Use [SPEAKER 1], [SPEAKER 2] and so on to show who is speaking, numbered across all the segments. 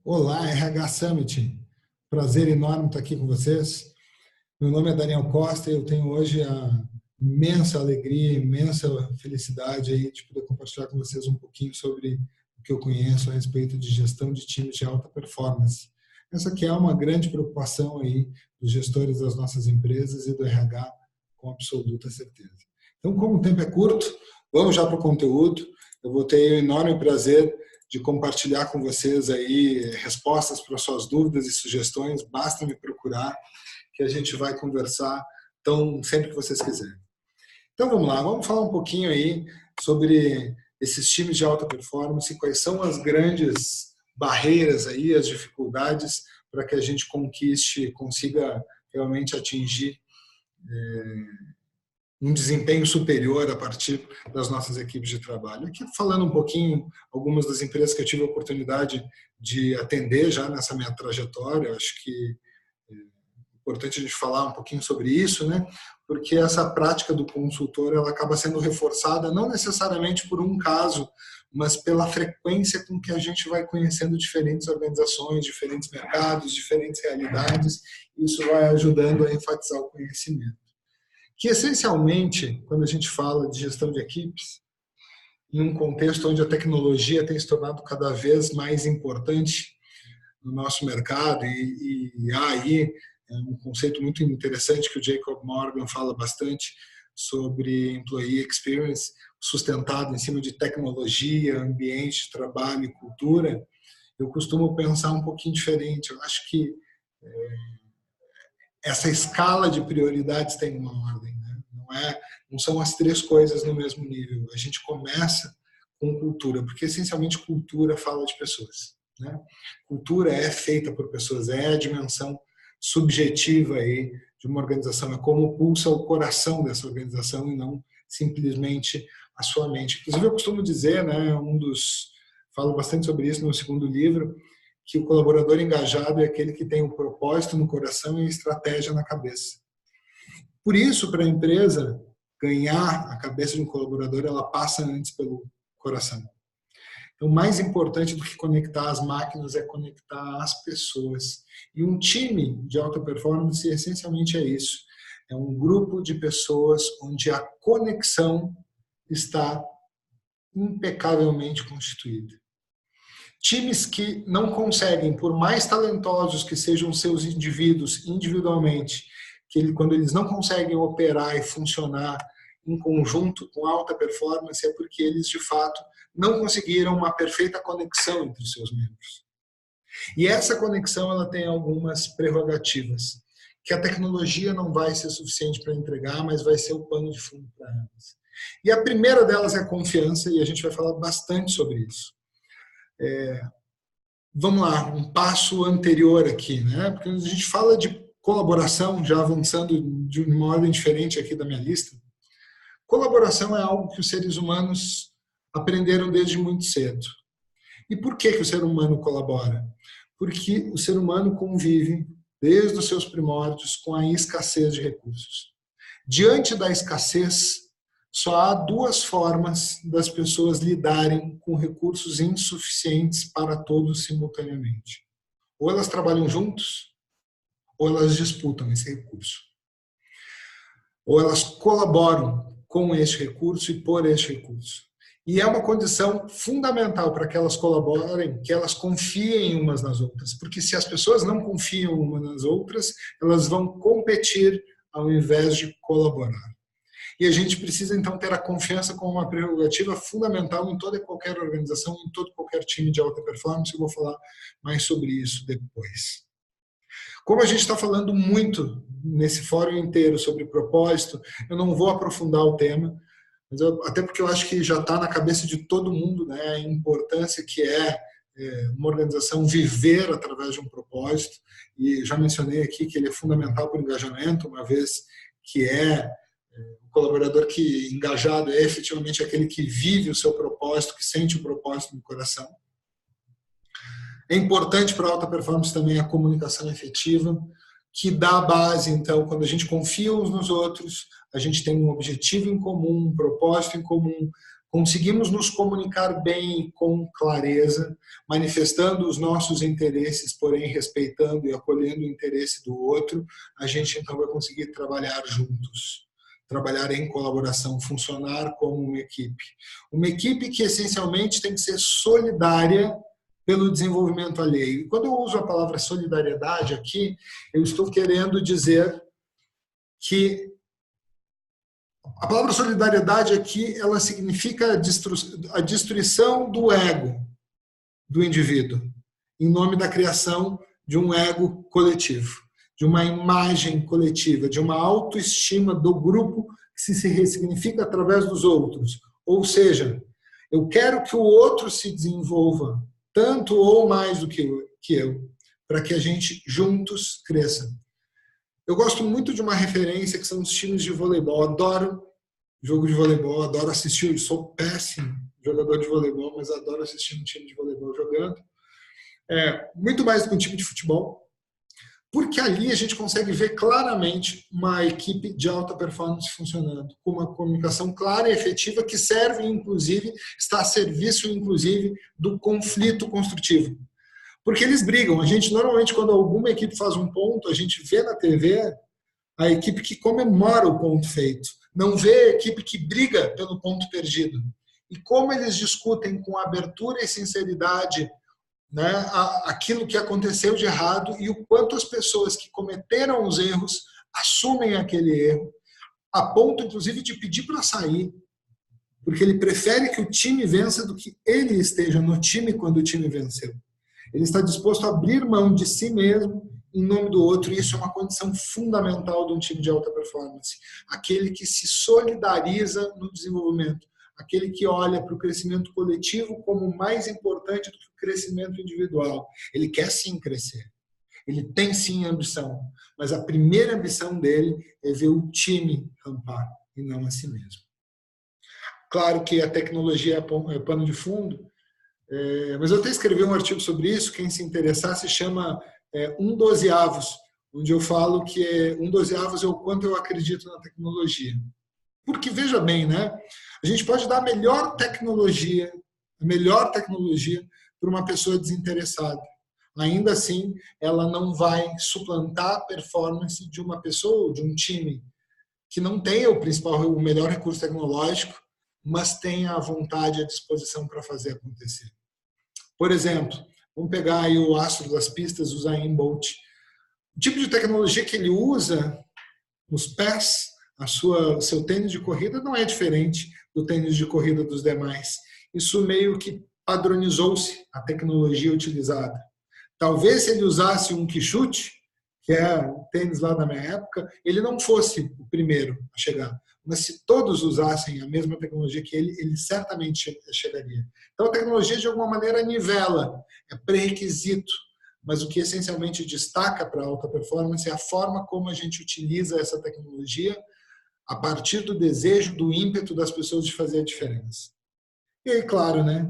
[SPEAKER 1] Olá, RH Summit. Prazer enorme estar aqui com vocês. Meu nome é Daniel Costa e eu tenho hoje a imensa alegria, imensa felicidade aí de poder compartilhar com vocês um pouquinho sobre o que eu conheço a respeito de gestão de times de alta performance. Essa que é uma grande preocupação aí dos gestores das nossas empresas e do RH, com absoluta certeza. Então, como o tempo é curto, vamos já para o conteúdo. Eu vou ter o enorme prazer de compartilhar com vocês aí respostas para suas dúvidas e sugestões. Basta me procurar que a gente vai conversar sempre que vocês quiserem. Então vamos lá, vamos falar um pouquinho aí sobre esses times de alta performance, quais são as grandes barreiras aí, as dificuldades para que a gente consiga realmente atingir um desempenho superior a partir das nossas equipes de trabalho. Aqui falando um pouquinho, algumas das empresas que eu tive a oportunidade de atender já nessa minha trajetória, acho que é importante a gente falar um pouquinho sobre isso, né? Porque essa prática do consultor ela acaba sendo reforçada não necessariamente por um caso, mas pela frequência com que a gente vai conhecendo diferentes organizações, diferentes mercados, diferentes realidades, isso vai ajudando a enfatizar o conhecimento. Que, essencialmente, quando a gente fala de gestão de equipes, em um contexto onde a tecnologia tem se tornado cada vez mais importante no nosso mercado, e há aí um conceito muito interessante que o Jacob Morgan fala bastante sobre employee experience, sustentado em cima de tecnologia, ambiente de trabalho e cultura, eu costumo pensar um pouquinho diferente. Eu acho que essa escala de prioridades tem uma ordem, né? Não são as três coisas no mesmo nível. A gente começa com cultura, porque essencialmente cultura fala de pessoas, né? Cultura é feita por pessoas, é a dimensão subjetiva aí de uma organização, é como pulsa o coração dessa organização e não simplesmente a sua mente. Inclusive eu costumo dizer, né, falo bastante sobre isso no meu segundo livro, que o colaborador engajado é aquele que tem um propósito no coração e a estratégia na cabeça. Por isso, para a empresa ganhar a cabeça de um colaborador, ela passa antes pelo coração. Então, mais importante do que conectar as máquinas é conectar as pessoas. E um time de alta performance, essencialmente, é isso. É um grupo de pessoas onde a conexão está impecavelmente constituída. Times que não conseguem, por mais talentosos que sejam seus indivíduos individualmente, quando eles não conseguem operar e funcionar em conjunto com alta performance, é porque eles, de fato, não conseguiram uma perfeita conexão entre os seus membros. E essa conexão ela tem algumas prerrogativas, que a tecnologia não vai ser suficiente para entregar, mas vai ser o pano de fundo para elas. E a primeira delas é a confiança, e a gente vai falar bastante sobre isso. Vamos lá, um passo anterior aqui, né? Porque a gente fala de colaboração, já avançando de uma ordem diferente aqui da minha lista. Colaboração é algo que os seres humanos aprenderam desde muito cedo. E por que o ser humano colabora? Porque o ser humano convive, desde os seus primórdios, com a escassez de recursos. Diante da escassez, só há duas formas das pessoas lidarem com recursos insuficientes para todos simultaneamente. Ou elas trabalham juntos, ou elas disputam esse recurso. Ou elas colaboram com este recurso e por este recurso. E é uma condição fundamental para que elas colaborem, que elas confiem umas nas outras. Porque se as pessoas não confiam umas nas outras, elas vão competir ao invés de colaborar. E a gente precisa, então, ter a confiança como uma prerrogativa fundamental em toda e qualquer organização, em todo e qualquer time de alta performance. Eu vou falar mais sobre isso depois. Como a gente está falando muito nesse fórum inteiro sobre propósito, eu não vou aprofundar o tema, mas até porque eu acho que já está na cabeça de todo mundo, né, a importância que é uma organização viver através de um propósito. E já mencionei aqui que ele é fundamental para o engajamento, uma vez que o colaborador que engajado é efetivamente aquele que vive o seu propósito, que sente o propósito no coração. É importante para a alta performance também a comunicação efetiva, que dá base, então, quando a gente confia uns nos outros, a gente tem um objetivo em comum, um propósito em comum, conseguimos nos comunicar bem e com clareza, manifestando os nossos interesses, porém respeitando e acolhendo o interesse do outro, a gente então vai conseguir trabalhar juntos, trabalhar em colaboração, funcionar como uma equipe. Uma equipe que essencialmente tem que ser solidária pelo desenvolvimento alheio. E quando eu uso a palavra solidariedade aqui, eu estou querendo dizer que a palavra solidariedade aqui, ela significa a destruição do ego do indivíduo, em nome da criação de um ego coletivo, de uma imagem coletiva, de uma autoestima do grupo que se ressignifica através dos outros. Ou seja, eu quero que o outro se desenvolva tanto ou mais do que eu, para que a gente juntos cresça. Eu gosto muito de uma referência que são os times de voleibol. Adoro jogo de voleibol, adoro assistir. Sou péssimo jogador de voleibol, mas adoro assistir um time de voleibol jogando. Muito mais do que um time de futebol, porque ali a gente consegue ver claramente uma equipe de alta performance funcionando, com uma comunicação clara e efetiva que serve, inclusive, está a serviço, inclusive, do conflito construtivo. Porque eles brigam. A gente, normalmente, quando alguma equipe faz um ponto, a gente vê na TV a equipe que comemora o ponto feito. Não vê a equipe que briga pelo ponto perdido. E como eles discutem com abertura e sinceridade, né, aquilo que aconteceu de errado e o quanto as pessoas que cometeram os erros assumem aquele erro, a ponto, inclusive, de pedir para sair, porque ele prefere que o time vença do que ele esteja no time quando o time venceu. Ele está disposto a abrir mão de si mesmo em nome do outro, e isso é uma condição fundamental de um time de alta performance. Aquele que se solidariza no desenvolvimento, aquele que olha para o crescimento coletivo como mais importante do que o crescimento individual. Ele quer sim crescer, ele tem sim ambição, mas a primeira ambição dele é ver o time rampar e não a si mesmo. Claro que a tecnologia é pano de fundo, mas eu até escrevi um artigo sobre isso, quem se interessar se chama 1/12, onde eu falo que 1/12 é o quanto eu acredito na tecnologia. Porque, veja bem, né? A gente pode dar a melhor tecnologia para uma pessoa desinteressada. Ainda assim, ela não vai suplantar a performance de uma pessoa ou de um time que não tenha o melhor recurso tecnológico, mas tenha a vontade e a disposição para fazer acontecer. Por exemplo, vamos pegar aí o astro das pistas, o Usain Bolt. O tipo de tecnologia que ele usa nos pés, o seu tênis de corrida não é diferente do tênis de corrida dos demais. Isso meio que padronizou-se a tecnologia utilizada. Talvez se ele usasse um Quixote, que é o tênis lá da minha época, ele não fosse o primeiro a chegar. Mas se todos usassem a mesma tecnologia que ele certamente chegaria. Então a tecnologia de alguma maneira nivela, é pré-requisito, mas o que essencialmente destaca para a alta performance é a forma como a gente utiliza essa tecnologia a partir do desejo, do ímpeto das pessoas de fazer a diferença. E aí, claro, né?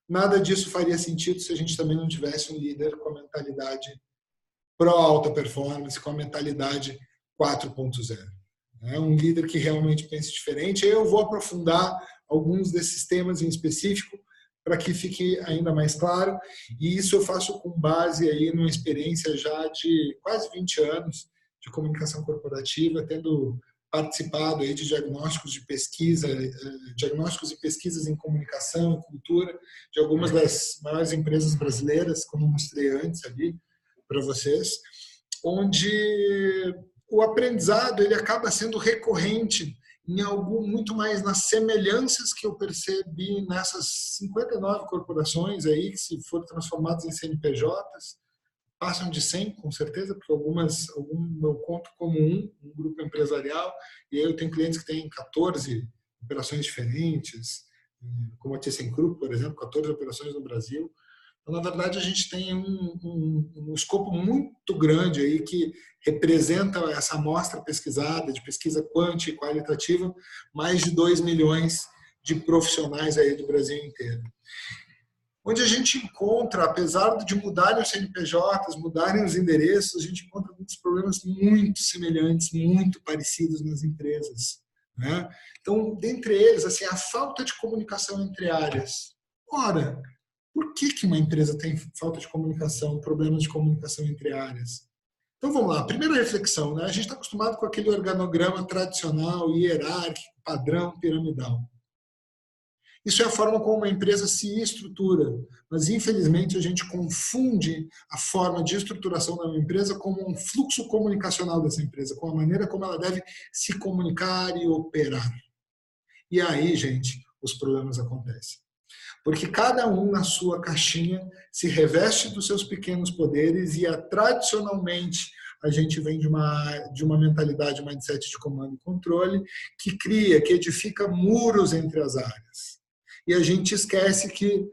[SPEAKER 1] Nada disso faria sentido se a gente também não tivesse um líder com a mentalidade pró-alta performance, com a mentalidade 4.0. Um líder que realmente pense diferente. Aí eu vou aprofundar alguns desses temas em específico para que fique ainda mais claro. E isso eu faço com base aí numa experiência já de quase 20 anos de comunicação corporativa, tendo participado aí de diagnósticos de pesquisa, diagnósticos e pesquisas em comunicação e cultura de algumas das maiores empresas brasileiras, como eu mostrei antes ali para vocês, onde o aprendizado ele acaba sendo recorrente em algo muito mais nas semelhanças que eu percebi nessas 59 corporações aí que se foram transformadas em CNPJs, passam de 100 com certeza, porque algumas eu conto como um grupo empresarial, e aí eu tenho clientes que têm 14 operações diferentes, como a ThyssenKrupp, por exemplo, 14 operações no Brasil. Então, na verdade, a gente tem um escopo muito grande aí que representa essa amostra pesquisada, de pesquisa quant e qualitativa, mais de 2 milhões de profissionais aí do Brasil inteiro. Onde a gente encontra, apesar de mudarem os CNPJs, mudarem os endereços, a gente encontra muitos problemas muito semelhantes, muito parecidos nas empresas. né? Então, dentre eles, assim, a falta de comunicação entre áreas. Ora, por que uma empresa tem falta de comunicação, problemas de comunicação entre áreas? Então vamos lá, primeira reflexão, né? A gente está acostumado com aquele organograma tradicional, hierárquico, padrão, piramidal. Isso é a forma como uma empresa se estrutura, mas infelizmente a gente confunde a forma de estruturação da empresa como um fluxo comunicacional dessa empresa, com a maneira como ela deve se comunicar e operar. E aí, gente, os problemas acontecem. Porque cada um na sua caixinha se reveste dos seus pequenos poderes e tradicionalmente a gente vem de uma mentalidade, mindset de comando e controle que cria, que edifica muros entre as áreas. E a gente esquece que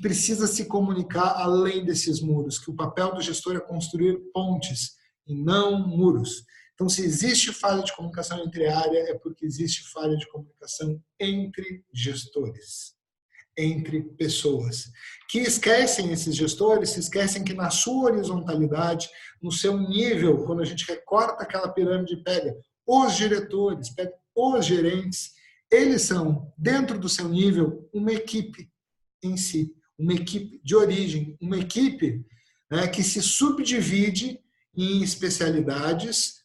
[SPEAKER 1] precisa se comunicar além desses muros, que o papel do gestor é construir pontes e não muros. Então, se existe falha de comunicação entre área, é porque existe falha de comunicação entre gestores, entre pessoas, que esquecem, esses gestores, se esquecem que na sua horizontalidade, no seu nível, quando a gente recorta aquela pirâmide e pega os diretores, pega os gerentes, eles são, dentro do seu nível, uma equipe em si, uma equipe de origem, uma equipe, né, que se subdivide em especialidades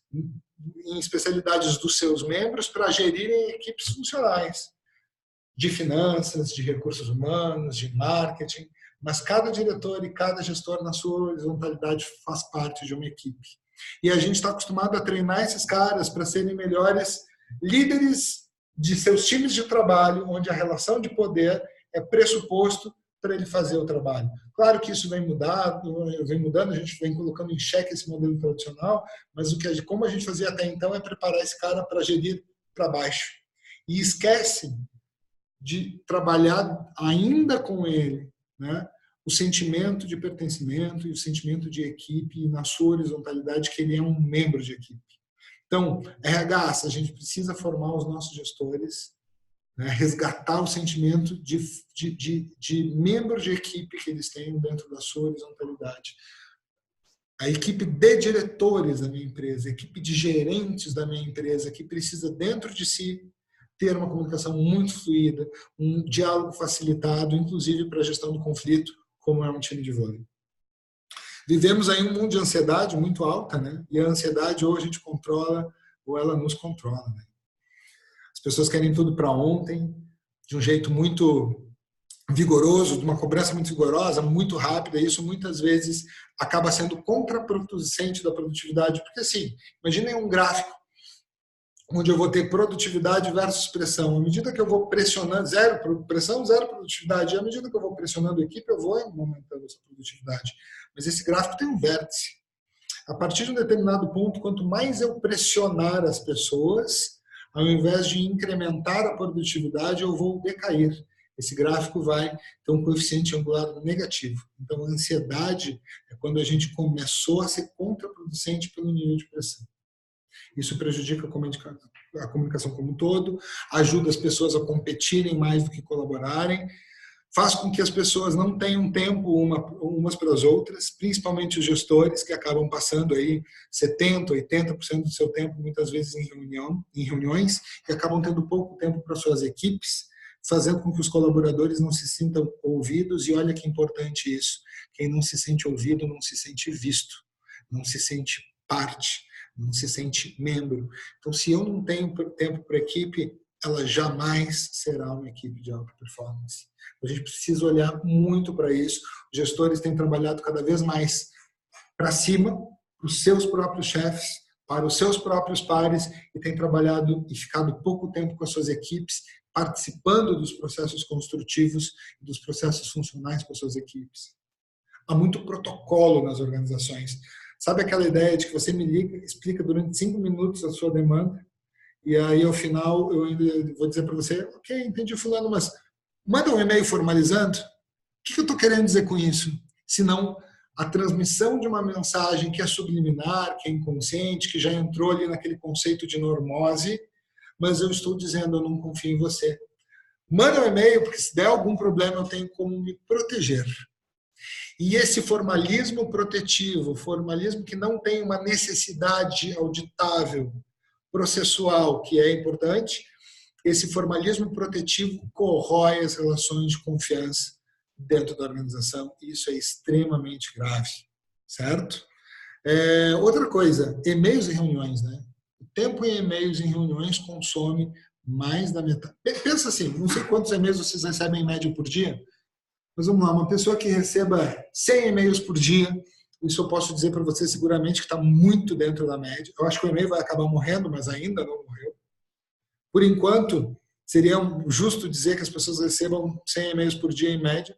[SPEAKER 1] dos seus membros para gerirem equipes funcionais, de finanças, de recursos humanos, de marketing, mas cada diretor e cada gestor na sua horizontalidade faz parte de uma equipe. E a gente está acostumado a treinar esses caras para serem melhores líderes de seus times de trabalho, onde a relação de poder é pressuposto para ele fazer o trabalho. Claro que isso vem mudando, a gente vem colocando em xeque esse modelo tradicional, mas como a gente fazia até então é preparar esse cara para gerir para baixo. E esquece de trabalhar ainda com ele, né, o sentimento de pertencimento e o sentimento de equipe e na sua horizontalidade que ele é um membro de equipe. Então, RH, a gente precisa formar os nossos gestores, né, resgatar o sentimento de membro de equipe que eles têm dentro da sua horizontalidade. A equipe de diretores da minha empresa, a equipe de gerentes da minha empresa, que precisa dentro de si ter uma comunicação muito fluida, um diálogo facilitado, inclusive para a gestão do conflito, como é um time de vôlei. Vivemos aí um mundo de ansiedade muito alta, né? E a ansiedade ou a gente controla ou ela nos controla, né? As pessoas querem tudo para ontem, de um jeito muito vigoroso, de uma cobrança muito vigorosa, muito rápida. Isso muitas vezes acaba sendo contraproducente da produtividade, porque assim, imaginem um gráfico onde eu vou ter produtividade versus pressão. À medida que eu vou pressionando, zero pressão, zero produtividade. E à medida que eu vou pressionando a equipe, eu vou aumentando essa produtividade. Mas esse gráfico tem um vértice. A partir de um determinado ponto, quanto mais eu pressionar as pessoas, ao invés de incrementar a produtividade, eu vou decair. Esse gráfico vai ter um coeficiente angular negativo. Então, a ansiedade é quando a gente começou a ser contraproducente pelo nível de pressão. Isso prejudica a comunicação como um todo, ajuda as pessoas a competirem mais do que colaborarem, faz com que as pessoas não tenham tempo umas para as outras, principalmente os gestores, que acabam passando aí 70%, 80% do seu tempo, muitas vezes em reuniões, e acabam tendo pouco tempo para suas equipes, fazendo com que os colaboradores não se sintam ouvidos, e olha que importante isso, quem não se sente ouvido não se sente visto, não se sente parte, não se sente membro. Então, se eu não tenho tempo para a equipe, ela jamais será uma equipe de alta performance. A gente precisa olhar muito para isso. Os gestores têm trabalhado cada vez mais para cima, para os seus próprios chefes, para os seus próprios pares, e têm trabalhado e ficado pouco tempo com as suas equipes, participando dos processos construtivos e dos processos funcionais com as suas equipes. Há muito protocolo nas organizações. Sabe aquela ideia de que você me liga, explica durante 5 minutos a sua demanda, e aí ao final eu ainda vou dizer para você, ok, entendi fulano, mas manda um e-mail formalizando. O que eu estou querendo dizer com isso? Senão a transmissão de uma mensagem que é subliminar, que é inconsciente, que já entrou ali naquele conceito de normose, mas eu estou dizendo, eu não confio em você. Manda um e-mail, porque se der algum problema eu tenho como me proteger. E esse formalismo protetivo, formalismo que não tem uma necessidade auditável processual, que é importante, esse formalismo protetivo corrói as relações de confiança dentro da organização, e isso é extremamente grave, certo? Outra coisa, e-mails e reuniões, né? O tempo em e-mails e reuniões consome mais da metade. Pensa assim, não sei quantos e-mails vocês recebem em média por dia, mas vamos lá, uma pessoa que receba 100 e-mails por dia, isso eu posso dizer para você seguramente que está muito dentro da média. Eu acho que o e-mail vai acabar morrendo, mas ainda não morreu. Por enquanto, seria justo dizer que as pessoas recebam 100 e-mails por dia em média,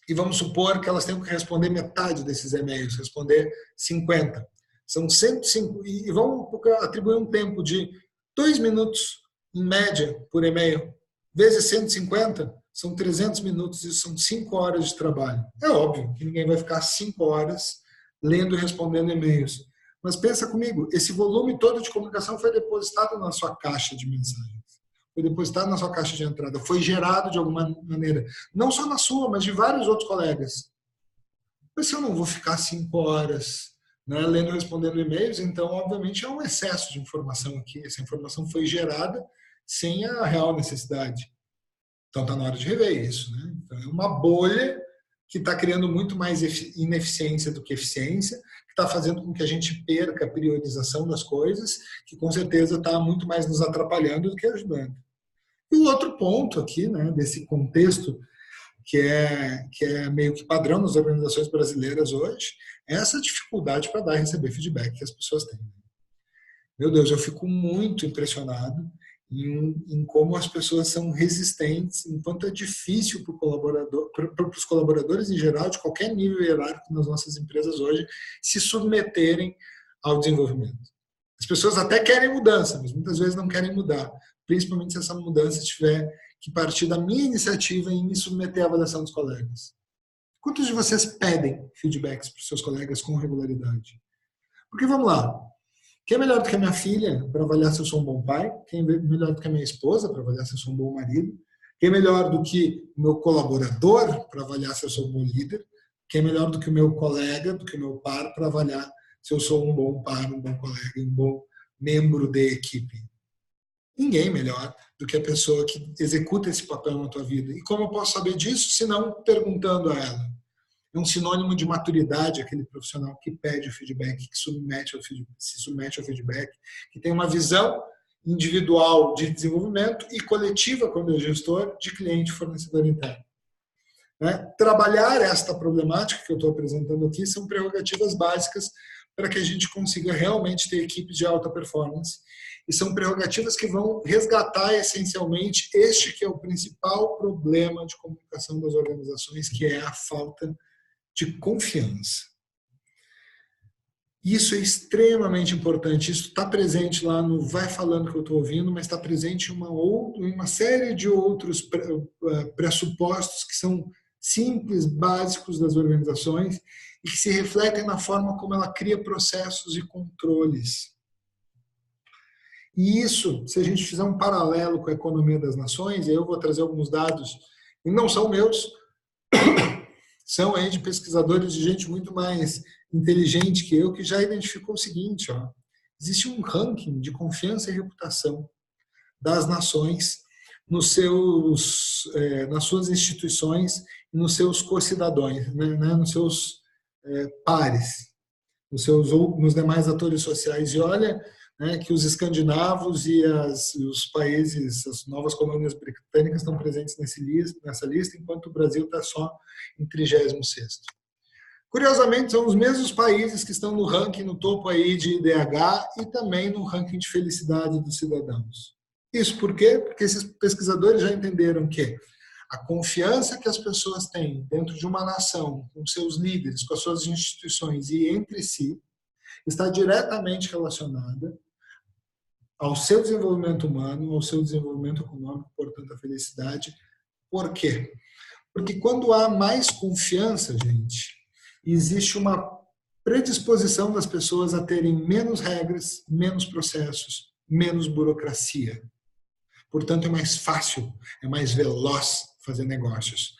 [SPEAKER 1] e vamos supor que elas tenham que responder metade desses e-mails, responder 50. São 105, e vamos atribuir um tempo de 2 minutos, em média, por e-mail, vezes 150, são 300 minutos, e são 5 horas de trabalho. É óbvio que ninguém vai ficar 5 horas lendo e respondendo e-mails. Mas pensa comigo, esse volume todo de comunicação foi depositado na sua caixa de mensagens. Foi depositado na sua caixa de entrada, foi gerado de alguma maneira. Não só na sua, mas de vários outros colegas. Mas se eu não vou ficar 5 horas, né, lendo e respondendo e-mails, então, obviamente, é um excesso de informação aqui. Essa informação foi gerada sem a real necessidade. Então, está na hora de rever isso. Né? Então, é uma bolha que está criando muito mais ineficiência do que eficiência, que está fazendo com que a gente perca a priorização das coisas, que com certeza está muito mais nos atrapalhando do que ajudando. E o outro ponto aqui, né, desse contexto, que é meio que padrão nas organizações brasileiras hoje, é essa dificuldade para dar e receber feedback que as pessoas têm. Meu Deus, eu fico muito impressionado em como as pessoas são resistentes, enquanto é difícil para os colaboradores em geral, de qualquer nível hierárquico nas nossas empresas hoje, se submeterem ao desenvolvimento. As pessoas até querem mudança, mas muitas vezes não querem mudar, principalmente se essa mudança tiver que partir da minha iniciativa em me submeter à avaliação dos colegas. Quantos de vocês pedem feedbacks para os seus colegas com regularidade? Porque vamos lá, quem é melhor do que a minha filha para avaliar se eu sou um bom pai? Quem é melhor do que a minha esposa para avaliar se eu sou um bom marido? Quem é melhor do que o meu colaborador para avaliar se eu sou um bom líder? Quem é melhor do que o meu colega, do que o meu par para avaliar se eu sou um bom par, um bom colega, um bom membro da equipe? Ninguém melhor do que a pessoa que executa esse papel na tua vida. E como eu posso saber disso, se não perguntando a ela? É um sinônimo de maturidade aquele profissional que pede o feedback, que se submete ao feedback, que tem uma visão individual de desenvolvimento e coletiva, quando é gestor, de cliente e fornecedor interno. Trabalhar esta problemática que eu estou apresentando aqui são prerrogativas básicas para que a gente consiga realmente ter equipes de alta performance. E são prerrogativas que vão resgatar essencialmente este que é o principal problema de comunicação das organizações, que é a falta de confiança. Isso é extremamente importante. Isso está presente lá no Vai Falando que eu estou ouvindo, mas está presente em uma série de outros pressupostos que são simples, básicos das organizações e que se refletem na forma como ela cria processos e controles. E isso, se a gente fizer um paralelo com a economia das nações, e eu vou trazer alguns dados, e não são meus, são aí de pesquisadores, de gente muito mais inteligente que eu, que já identificou o seguinte, ó, existe um ranking de confiança e reputação das nações nas suas instituições e nos seus co-cidadãos, né, nos seus pares, nos demais atores sociais. E olha, né, que os escandinavos e os países, as novas colônias britânicas estão presentes nessa lista, enquanto o Brasil está só em 36º. Curiosamente, são os mesmos países que estão no ranking, no topo aí de IDH e também no ranking de felicidade dos cidadãos. Isso por quê? Porque esses pesquisadores já entenderam que a confiança que as pessoas têm dentro de uma nação, com seus líderes, com as suas instituições e entre si, está diretamente relacionada ao seu desenvolvimento humano, ao seu desenvolvimento econômico, portanto, a felicidade. Por quê? Porque quando há mais confiança, gente, existe uma predisposição das pessoas a terem menos regras, menos processos, menos burocracia. Portanto, é mais fácil, é mais veloz fazer negócios.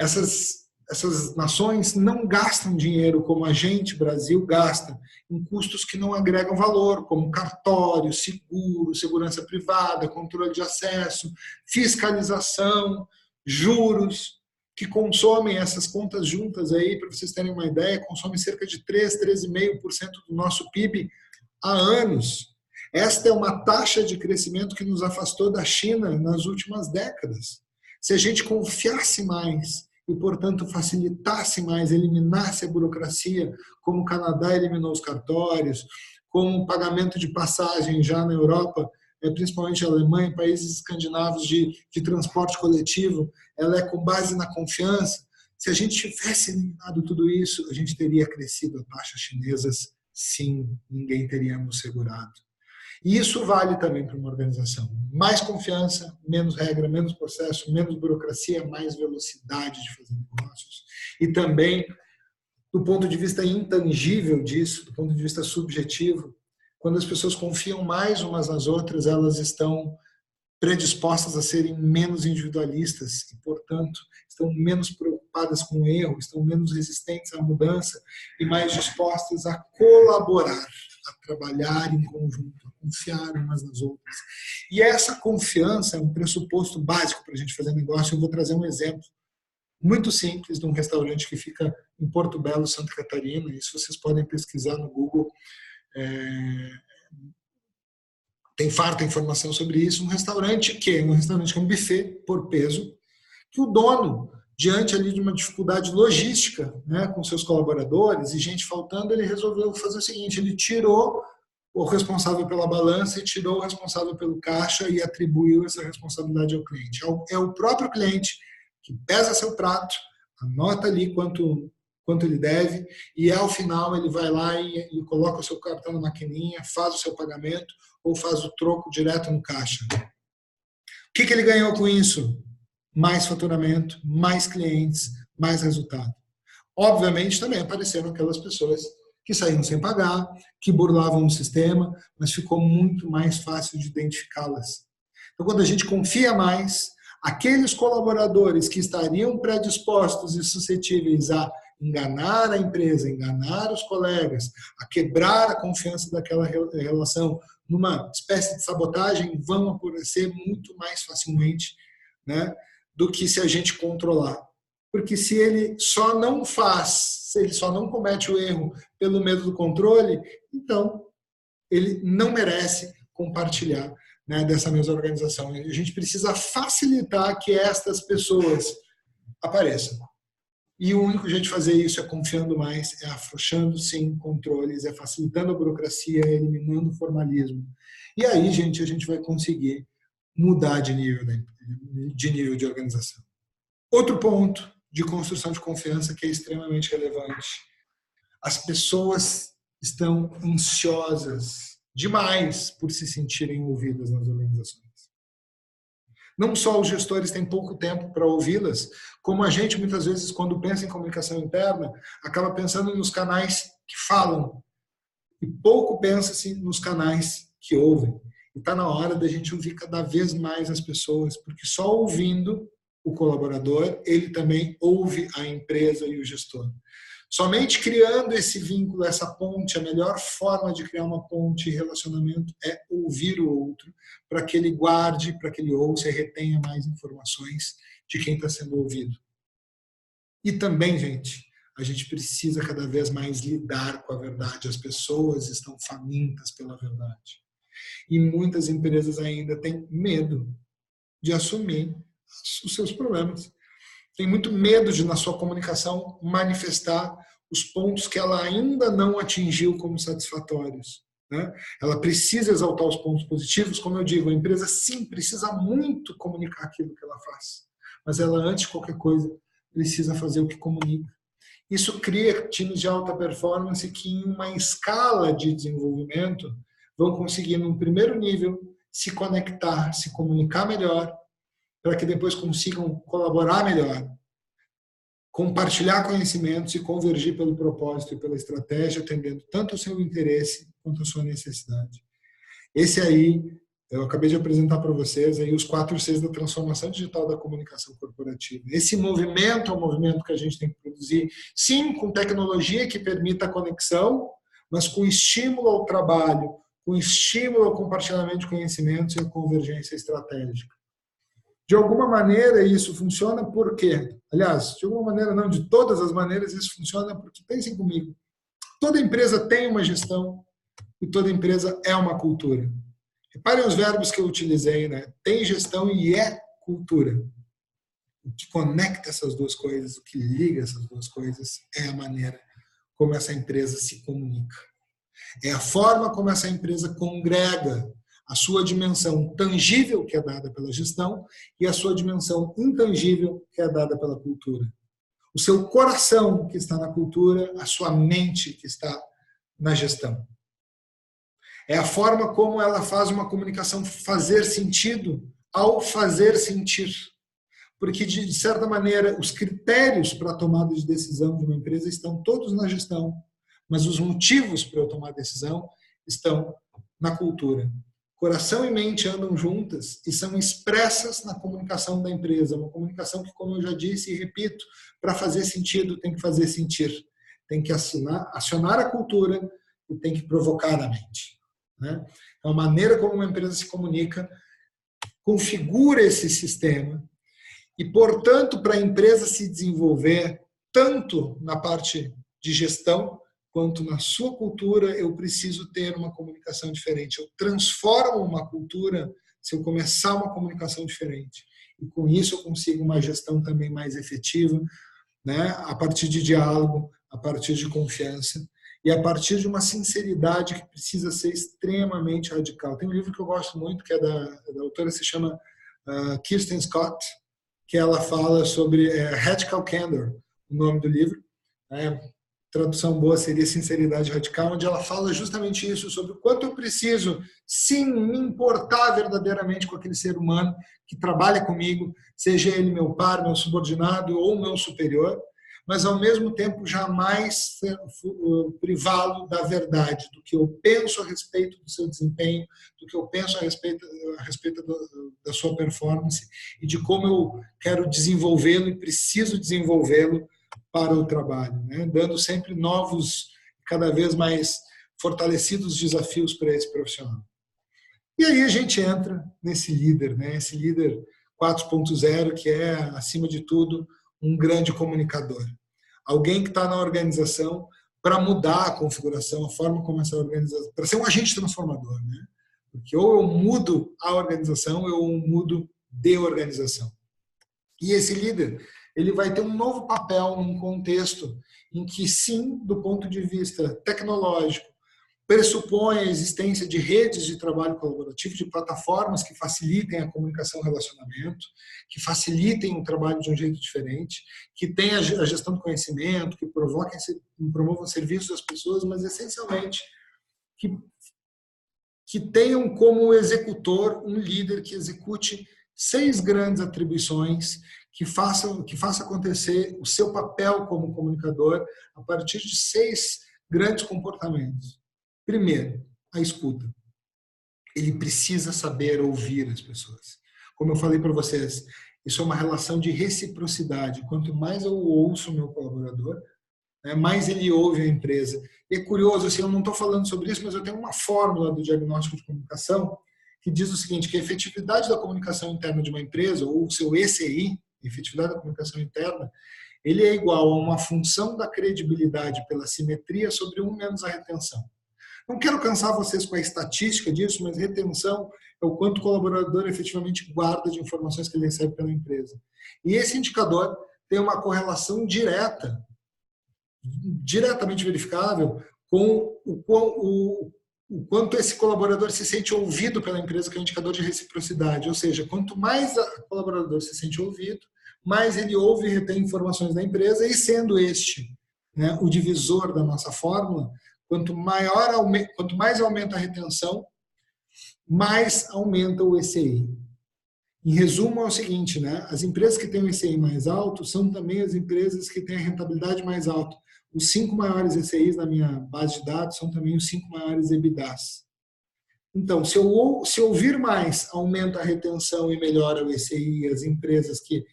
[SPEAKER 1] Essas essas nações não gastam dinheiro como a gente, Brasil, gasta, em custos que não agregam valor, como cartório, seguro, segurança privada, controle de acesso, fiscalização, juros, que consomem essas contas juntas aí, para vocês terem uma ideia, consomem cerca de 3,5% do nosso PIB há anos. Esta é uma taxa de crescimento que nos afastou da China nas últimas décadas. Se a gente confiasse mais e, portanto, facilitasse mais, eliminasse a burocracia, como o Canadá eliminou os cartórios, como o pagamento de passagem já na Europa, principalmente a Alemanha, países escandinavos de transporte coletivo, ela é com base na confiança. Se a gente tivesse eliminado tudo isso, a gente teria crescido a taxas chinesas, sim, ninguém teria nos segurado. E isso vale também para uma organização. Mais confiança, menos regra, menos processo, menos burocracia, mais velocidade de fazer negócios. E também, do ponto de vista intangível disso, do ponto de vista subjetivo, quando as pessoas confiam mais umas nas outras, elas estão predispostas a serem menos individualistas e, portanto, estão menos preocupadas com o erro, estão menos resistentes à mudança e mais dispostas a colaborar, a trabalhar em conjunto, a confiar umas nas outras. E essa confiança é um pressuposto básico para a gente fazer negócio. Eu vou trazer um exemplo muito simples de um restaurante que fica em Porto Belo, Santa Catarina. Isso vocês podem pesquisar no Google. Tem farta informação sobre isso. Um restaurante que é um buffet por peso, que o dono, diante ali de uma dificuldade logística, né, com seus colaboradores e gente faltando, ele resolveu fazer o seguinte: ele tirou o responsável pela balança e tirou o responsável pelo caixa e atribuiu essa responsabilidade ao cliente. É o próprio cliente que pesa seu prato, anota ali quanto ele deve, e ao final ele vai lá e coloca o seu cartão na maquininha, faz o seu pagamento ou faz o troco direto no caixa. O que ele ganhou com isso? Mais faturamento, mais clientes, mais resultado. Obviamente também apareceram aquelas pessoas que saíam sem pagar, que burlavam o sistema, mas ficou muito mais fácil de identificá-las. Então, quando a gente confia mais, aqueles colaboradores que estariam predispostos e suscetíveis a enganar a empresa, enganar os colegas, a quebrar a confiança daquela relação numa espécie de sabotagem, vão aparecer muito mais facilmente, né, do que se a gente controlar. Porque se ele só não faz, se ele só não comete o erro pelo medo do controle, então ele não merece compartilhar, né, dessa mesma organização. A gente precisa facilitar que estas pessoas apareçam. E o único jeito de fazer isso é confiando mais, é afrouxando, sim, controles, é facilitando a burocracia, é eliminando o formalismo. E aí, gente, a gente vai conseguir mudar de nível de organização. Outro ponto de construção de confiança que é extremamente relevante. As pessoas estão ansiosas demais por se sentirem ouvidas nas organizações. Não só os gestores têm pouco tempo para ouvi-las, como a gente, muitas vezes, quando pensa em comunicação interna, acaba pensando nos canais que falam e pouco pensa-se nos canais que ouvem. E está na hora da gente ouvir cada vez mais as pessoas, porque só ouvindo o colaborador, ele também ouve a empresa e o gestor. Somente criando esse vínculo, essa ponte, a melhor forma de criar uma ponte e relacionamento é ouvir o outro, para que ele guarde, para que ele ouça e retenha mais informações de quem está sendo ouvido. E também, gente, a gente precisa cada vez mais lidar com a verdade. As pessoas estão famintas pela verdade. E muitas empresas ainda têm medo de assumir os seus problemas. Tem muito medo de, na sua comunicação, manifestar os pontos que ela ainda não atingiu como satisfatórios, né? Ela precisa exaltar os pontos positivos, como eu digo, a empresa sim precisa muito comunicar aquilo que ela faz, mas ela, antes de qualquer coisa, precisa fazer o que comunica. Isso cria times de alta performance que, em uma escala de desenvolvimento, vão conseguir, num primeiro nível, se conectar, se comunicar melhor, para que depois consigam colaborar melhor, compartilhar conhecimentos e convergir pelo propósito e pela estratégia, atendendo tanto o seu interesse quanto a sua necessidade. Esse aí Eu acabei de apresentar para vocês aí os 4 Cs da transformação digital da comunicação corporativa. Esse movimento é um movimento que a gente tem que produzir, sim, com tecnologia que permita a conexão, mas com estímulo ao trabalho, com estímulo ao compartilhamento de conhecimentos e a convergência estratégica. De alguma maneira isso funciona por quê? Aliás, de alguma maneira não, de todas as maneiras isso funciona porque, pensem comigo, toda empresa tem uma gestão e toda empresa é uma cultura. Reparem os verbos que eu utilizei, né? Tem gestão e é cultura. O que conecta essas duas coisas, o que liga essas duas coisas é a maneira como essa empresa se comunica. É a forma como essa empresa congrega a sua dimensão tangível, que é dada pela gestão, e a sua dimensão intangível, que é dada pela cultura. O seu coração, que está na cultura, a sua mente, que está na gestão. É a forma como ela faz uma comunicação fazer sentido ao fazer sentir. Porque, de certa maneira, os critérios para a tomada de decisão de uma empresa estão todos na gestão, mas os motivos para eu tomar decisão estão na cultura. Coração e mente andam juntas e são expressas na comunicação da empresa. Uma comunicação que, como eu já disse e repito, para fazer sentido tem que fazer sentir. Tem que acionar a cultura e tem que provocar a mente. Então, a maneira como uma empresa se comunica configura esse sistema e, portanto, para a empresa se desenvolver tanto na parte de gestão quanto na sua cultura, eu preciso ter uma comunicação diferente. Eu transformo uma cultura se eu começar uma comunicação diferente. E com isso eu consigo uma gestão também mais efetiva, né? A partir de diálogo, a partir de confiança e a partir de uma sinceridade que precisa ser extremamente radical. Tem um livro que eu gosto muito, que é da autora, se chama Kirsten Scott, que ela fala sobre Radical Candor, o nome do livro. Tradução boa seria Sinceridade Radical, onde ela fala justamente isso, sobre o quanto eu preciso, sim, me importar verdadeiramente com aquele ser humano que trabalha comigo, seja ele meu par, meu subordinado ou meu superior, mas ao mesmo tempo jamais privá-lo da verdade, do que eu penso a respeito do seu desempenho, do que eu penso a respeito da sua performance e de como eu quero desenvolvê-lo e preciso desenvolvê-lo para o trabalho, né? Dando sempre novos, cada vez mais fortalecidos desafios para esse profissional. E aí a gente entra nesse líder, né? Esse líder 4.0, que é, acima de tudo, um grande comunicador. Alguém que está na organização para mudar a configuração, a forma como essa organização, para ser um agente transformador, né? Porque ou eu mudo a organização, ou eu mudo de organização. E esse líder, ele vai ter um novo papel num contexto em que, sim, do ponto de vista tecnológico, pressupõe a existência de redes de trabalho colaborativo, de plataformas que facilitem a comunicação e o relacionamento, que facilitem o trabalho de um jeito diferente, que tenha a gestão do conhecimento, que promovam serviços às pessoas, mas essencialmente que tenham como executor um líder que execute 6 grandes atribuições que faça acontecer o seu papel como comunicador a partir de 6 grandes comportamentos. Primeiro, a escuta. Ele precisa saber ouvir as pessoas. Como eu falei para vocês, isso é uma relação de reciprocidade. Quanto mais eu ouço o meu colaborador, mais ele ouve a empresa. E é curioso, assim, eu não estou falando sobre isso, mas eu tenho uma fórmula do diagnóstico de comunicação que diz o seguinte, que a efetividade da comunicação interna de uma empresa, ou o seu ECI, efetividade da comunicação interna, ele é igual a uma função da credibilidade pela simetria sobre 1 menos a retenção. Não quero cansar vocês com a estatística disso, mas retenção é o quanto o colaborador efetivamente guarda de informações que ele recebe pela empresa. E esse indicador tem uma correlação diretamente verificável com o quanto esse colaborador se sente ouvido pela empresa, que é um indicador de reciprocidade. Ou seja, quanto mais o colaborador se sente ouvido, mais ele ouve e retém informações da empresa, e sendo este, né, o divisor da nossa fórmula, quanto mais aumenta a retenção, mais aumenta o ECI. Em resumo, é o seguinte, né? As empresas que têm o ECI mais alto são também as empresas que têm a rentabilidade mais alta. Os 5 maiores ECIs na minha base de dados são também os 5 maiores EBITDAs. Então, se eu ouvir mais, aumenta a retenção e melhora o ECI. As empresas que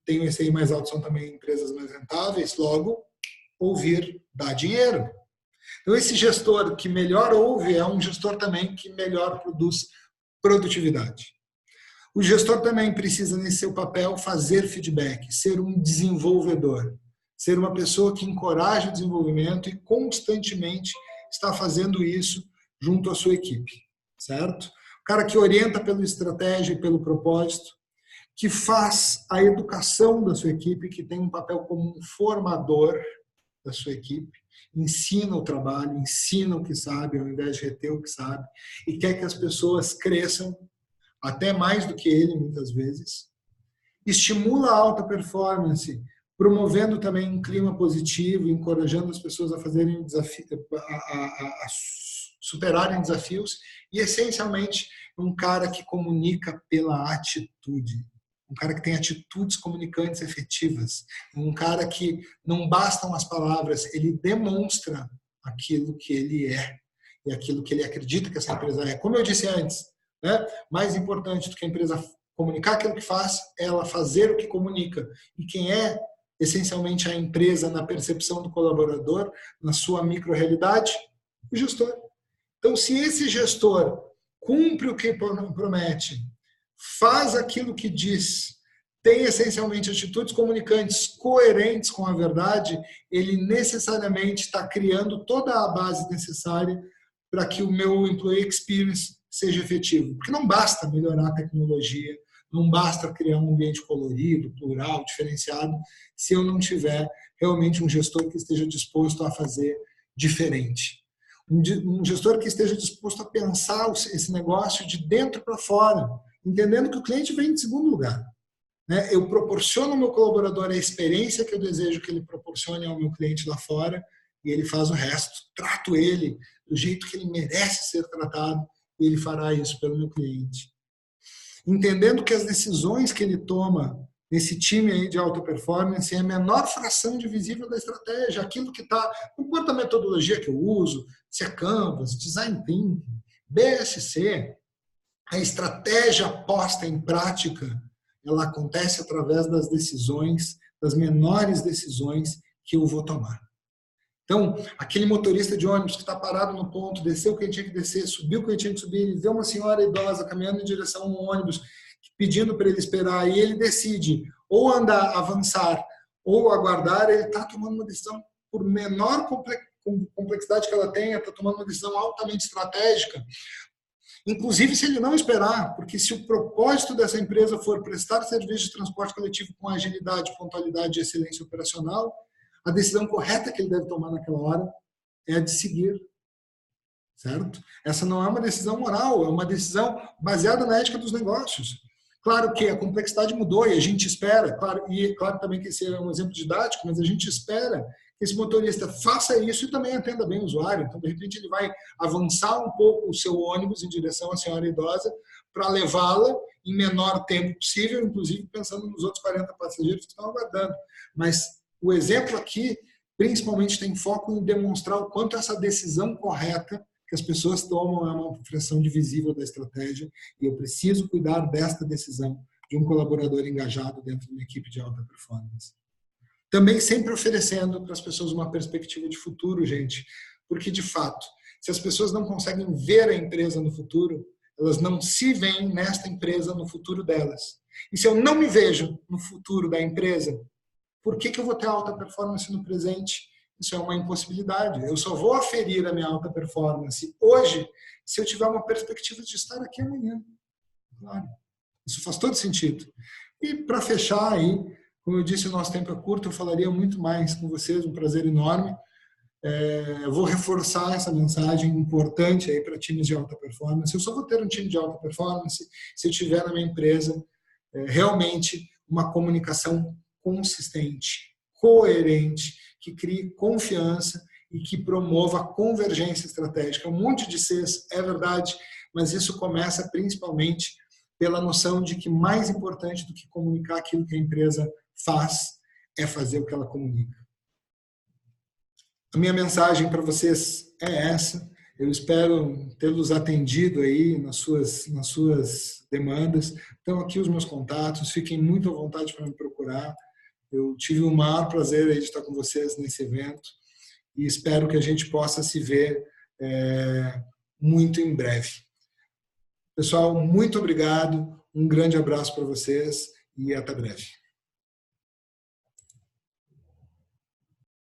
[SPEAKER 1] têm o ECI mais alto são também empresas mais rentáveis. Logo, ouvir dá dinheiro. Então, esse gestor que melhor ouve é um gestor também que melhor produz produtividade. O gestor também precisa, nesse seu papel, fazer feedback, ser um desenvolvedor, ser uma pessoa que encoraja o desenvolvimento e constantemente está fazendo isso junto à sua equipe, certo? O cara que orienta pela estratégia e pelo propósito, que faz a educação da sua equipe, que tem um papel como um formador da sua equipe, ensina o trabalho, ensina o que sabe, ao invés de reter o que sabe, e quer que as pessoas cresçam, até mais do que ele, muitas vezes. Estimula a alta performance, promovendo também um clima positivo, encorajando as pessoas a fazerem a superarem desafios, e essencialmente um cara que comunica pela atitude, um cara que tem atitudes comunicantes efetivas, um cara que não bastam as palavras, ele demonstra aquilo que ele é e aquilo que ele acredita que essa empresa é. Como eu disse antes, né? Mais importante do que a empresa comunicar aquilo que faz, é ela fazer o que comunica. E quem é essencialmente a empresa na percepção do colaborador, na sua micro-realidade? O gestor. Então, se esse gestor cumpre o que promete, faz aquilo que diz, tem essencialmente atitudes comunicantes coerentes com a verdade, ele necessariamente está criando toda a base necessária para que o meu employee experience seja efetivo. Porque não basta melhorar a tecnologia, não basta criar um ambiente colorido, plural, diferenciado, se eu não tiver realmente um gestor que esteja disposto a fazer diferente. Um gestor que esteja disposto a pensar esse negócio de dentro para fora, entendendo que o cliente vem em segundo lugar. Eu proporciono ao meu colaborador a experiência que eu desejo que ele proporcione ao meu cliente lá fora, e ele faz o resto. Trato ele do jeito que ele merece ser tratado, e ele fará isso pelo meu cliente. Entendendo que as decisões que ele toma nesse time aí de alta performance é a menor fração divisível da estratégia, aquilo que está, não importa a metodologia que eu uso, se é Canvas, Design Thinking, BSC, a estratégia posta em prática, ela acontece através das decisões, das menores decisões que eu vou tomar. Então, aquele motorista de ônibus que está parado no ponto, desceu o que ele tinha que descer, subiu o que ele tinha que subir, ele vê uma senhora idosa caminhando em direção a um ônibus, pedindo para ele esperar, e ele decide ou andar, avançar, ou aguardar, ele está tomando uma decisão, por menor complexidade que ela tenha, está tomando uma decisão altamente estratégica. Inclusive, se ele não esperar, porque se o propósito dessa empresa for prestar serviço de transporte coletivo com agilidade, pontualidade e excelência operacional, a decisão correta que ele deve tomar naquela hora é a de seguir, certo? Essa não é uma decisão moral, é uma decisão baseada na ética dos negócios. Claro que a complexidade mudou e a gente espera, claro também que esse é um exemplo didático, mas a gente espera que esse motorista faça isso e também atenda bem o usuário. Então, de repente, ele vai avançar um pouco o seu ônibus em direção à senhora idosa para levá-la em menor tempo possível, inclusive pensando nos outros 40 passageiros que estão aguardando. Mas o exemplo aqui, principalmente, tem foco em demonstrar o quanto essa decisão correta que as pessoas tomam é uma fração divisível da estratégia e eu preciso cuidar desta decisão de um colaborador engajado dentro de uma equipe de alta performance. Também sempre oferecendo para as pessoas uma perspectiva de futuro, gente, porque, de fato, se as pessoas não conseguem ver a empresa no futuro, elas não se veem nesta empresa no futuro delas. E se eu não me vejo no futuro da empresa, por que eu vou ter alta performance no presente? Isso é uma impossibilidade. Eu só vou aferir a minha alta performance hoje se eu tiver uma perspectiva de estar aqui amanhã. Claro. Isso faz todo sentido. E para fechar aí, como eu disse, o nosso tempo é curto, eu falaria muito mais com vocês, um prazer enorme. Eu vou reforçar essa mensagem importante aí para times de alta performance. Eu só vou ter um time de alta performance se eu tiver na minha empresa realmente uma comunicação consistente, coerente, que crie confiança e que promova a convergência estratégica. Um monte de Cs, é verdade, mas isso começa principalmente pela noção de que mais importante do que comunicar aquilo que a empresa faz é fazer o que ela comunica. A minha mensagem para vocês é essa. Eu espero tê-los atendido aí nas suas demandas. Então, aqui os meus contatos, fiquem muito à vontade para me procurar. Eu tive o maior prazer aí de estar com vocês nesse evento e espero que a gente possa se ver muito em breve. Pessoal, muito obrigado, um grande abraço para vocês e até breve.